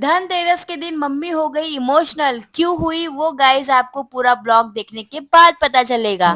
धनतेरस के दिन मम्मी हो गई इमोशनल, क्यों हुई वो गाइस आपको पूरा ब्लॉग देखने के बाद पता चलेगा।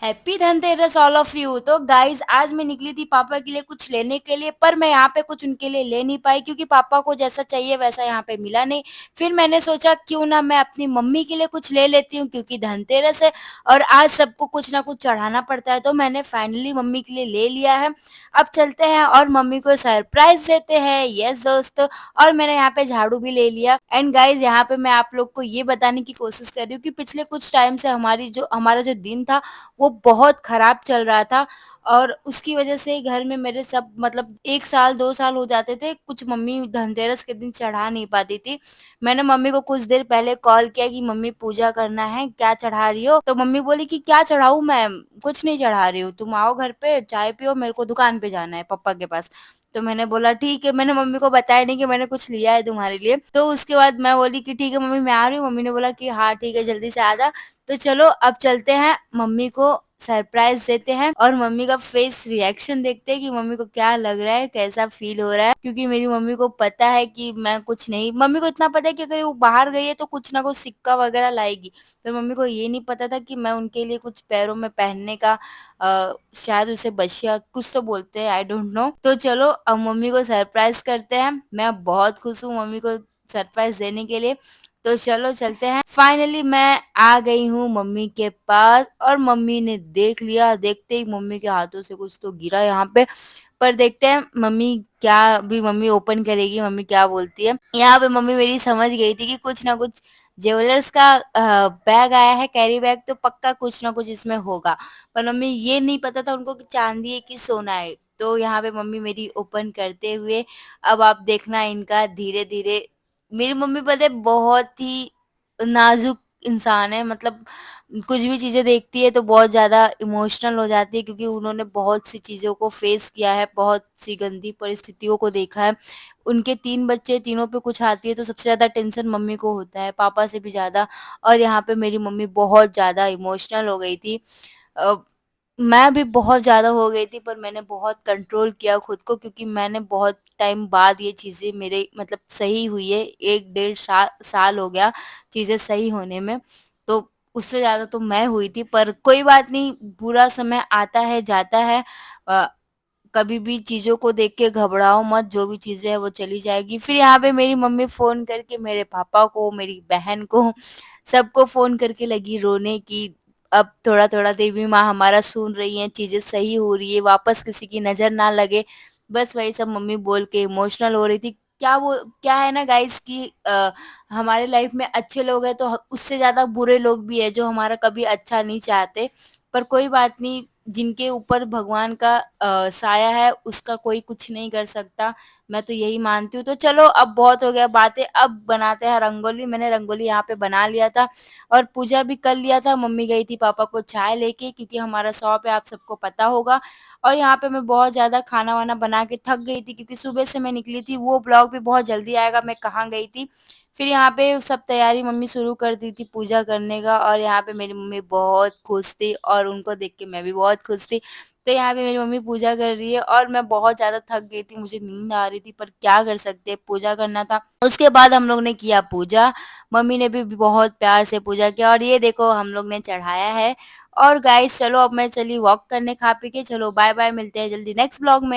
Happy Dhanteras all of you. तो गाइज आज मैं निकली थी पापा के लिए कुछ लेने के लिए, पर मैं यहाँ पे कुछ उनके लिए ले नहीं पाई क्योंकि पापा को जैसा चाहिए वैसा यहाँ पे मिला नहीं। फिर मैंने सोचा क्यों ना मैं अपनी मम्मी के लिए कुछ ले लेती हूँ क्योंकि धनतेरस है और आज सबको कुछ ना कुछ चढ़ाना पड़ता है। तो मैंने फाइनली मम्मी के लिए ले लिया है। अब चलते हैं और मम्मी को सरप्राइज देते हैं। यस दोस्तों, और मैंने यहाँ पे झाड़ू भी ले लिया। एंड गाइज यहाँ पे मैं आप लोग को ये बताने की कोशिश कर रही हूँ कि पिछले कुछ टाइम से हमारा जो दिन था वो बहुत खराब चल रहा था और उसकी वजह से घर में मेरे सब मतलब 1 साल 2 साल हो जाते थे, कुछ मम्मी धनतेरस के दिन चढ़ा नहीं पाती थी। मैंने मम्मी को कुछ देर पहले कॉल किया कि मम्मी पूजा करना है, क्या चढ़ा रही हो? तो मम्मी बोली कि क्या चढ़ाऊँ मैं? कुछ नहीं चढ़ा रही हूँ, तुम आओ घर पे, चाय पियो, मेरे को दुकान पे जाना है पप्पा के पास। तो मैंने बोला ठीक है, मैंने मम्मी को बताया नहीं कि मैंने कुछ लिया है तुम्हारे लिए। तो उसके बाद मैं बोली कि ठीक है मम्मी मैं आ रही हूँ, मम्मी ने बोला कि हाँ ठीक है जल्दी से आ जा। तो चलो अब चलते हैं, मम्मी को सरप्राइज देते हैं और मम्मी का फेस रिएक्शन देखते हैं कि मम्मी को क्या लग रहा है, कैसा फील हो रहा है। क्योंकि मेरी मम्मी को पता है कि मैं कुछ नहीं, मम्मी को इतना पता है कि अगर वो बाहर गई है तो कुछ ना कुछ सिक्का वगैरह लाएगी। पर मम्मी को ये नहीं पता था कि मैं उनके लिए कुछ पैरों में पहनने का शायद उसे बशिया कुछ तो बोलते हैं, आई डोंट नो। तो चलो अब मम्मी को सरप्राइज करते हैं। मैं बहुत खुश हूँ मम्मी को सरप्राइज देने के लिए। तो चलो चलते हैं। फाइनली मैं आ गई हूँ मम्मी के पास और मम्मी ने देख लिया। देखते ही मम्मी के हाथों से कुछ तो गिरा यहाँ पे। पर देखते हैं मम्मी क्या, भी मम्मी ओपन करेगी, मम्मी क्या बोलती है। यहाँ पे मम्मी मेरी समझ गई थी कि कुछ ना कुछ ज्वेलर्स का बैग आया है, कैरी बैग, तो पक्का कुछ ना कुछ इसमें होगा। पर मम्मी ये नहीं पता था उनको कि चांदी है कि सोना है। तो यहाँ पे मम्मी मेरी ओपन करते हुए, अब आप देखना इनका धीरे धीरे। मेरी मम्मी पता है बहुत ही नाजुक इंसान है, मतलब कुछ भी चीजें देखती है तो बहुत ज्यादा इमोशनल हो जाती है क्योंकि उन्होंने बहुत सी चीजों को फेस किया है, बहुत सी गंदी परिस्थितियों को देखा है। उनके 3 बच्चे, तीनों पे कुछ आती है तो सबसे ज्यादा टेंशन मम्मी को होता है, पापा से भी ज्यादा। और यहाँ पे मेरी मम्मी बहुत ज्यादा इमोशनल हो गई थी। अ, मैं भी बहुत ज़्यादा हो गई थी, पर मैंने बहुत कंट्रोल किया खुद को क्योंकि मैंने बहुत टाइम बाद ये चीज़ें मेरे मतलब सही हुई है। 1 डेढ़ साल हो गया चीज़ें सही होने में। तो उससे ज़्यादा तो मैं हुई थी, पर कोई बात नहीं, बुरा समय आता है, जाता है। अ, कभी भी चीज़ों को देख के घबराओ मत, जो भी चीज़ें हैं वो चली जाएगी। फिर यहाँ पे मेरी मम्मी फ़ोन करके मेरे पापा को, मेरी बहन को, सबको फ़ोन करके लगी रोने कि अब थोड़ा-थोड़ा देवी माँ हमारा सुन रही हैं, चीज़ें सही हो रही है, वापस किसी की नज़र ना लगे। बस वही सब मम्मी बोल के इमोशनल हो रही थी। क्या है ना गाइज़ कि हमारे लाइफ़ में अच्छे लोग हैं तो उससे ज़्यादा बुरे लोग भी हैं जो हमारा कभी अच्छा नहीं चाहते। पर कोई बात नहीं, जिनके ऊपर भगवान का साया है उसका कोई कुछ नहीं कर सकता। मैं तो यही मानती हूँ। तो चलो अब बहुत हो गया बातें, अब बनाते हैं रंगोली। मैंने रंगोली यहाँ पे बना लिया था और पूजा भी कर लिया था। मम्मी गई थी पापा को चाय लेके क्योंकि हमारा शॉप है, आप सबको पता होगा। और यहाँ पे मैं बहुत ज़्यादा खाना-वाना बना के थक गई थी क्योंकि सुबह से मैं निकली थी। वो ब्लॉग भी बहुत जल्दी आएगा मैं कहाँ गई थी। फिर यहाँ पे सब तैयारी मम्मी शुरू कर दी थी पूजा करने का और यहाँ पे मेरी मम्मी बहुत खुश थी और उनको देख के मैं भी बहुत खुश थी। तो यहाँ पे मेरी मम्मी पूजा कर रही है और मैं बहुत ज़्यादा थक गई थी, मुझे नींद आ रही थी, पर क्या कर सकते हैं, पूजा करना था। उसके बाद हम लोग ने किया पूजा, मम्मी ने भी बहुत प्यार से पूजा किया और ये देखो हम लोग ने चढ़ाया है। और गाइस चलो अब मैं चली वॉक करने खा पी के, चलो बाय-बाय, मिलते हैं जल्दी नेक्स्ट ब्लॉग में।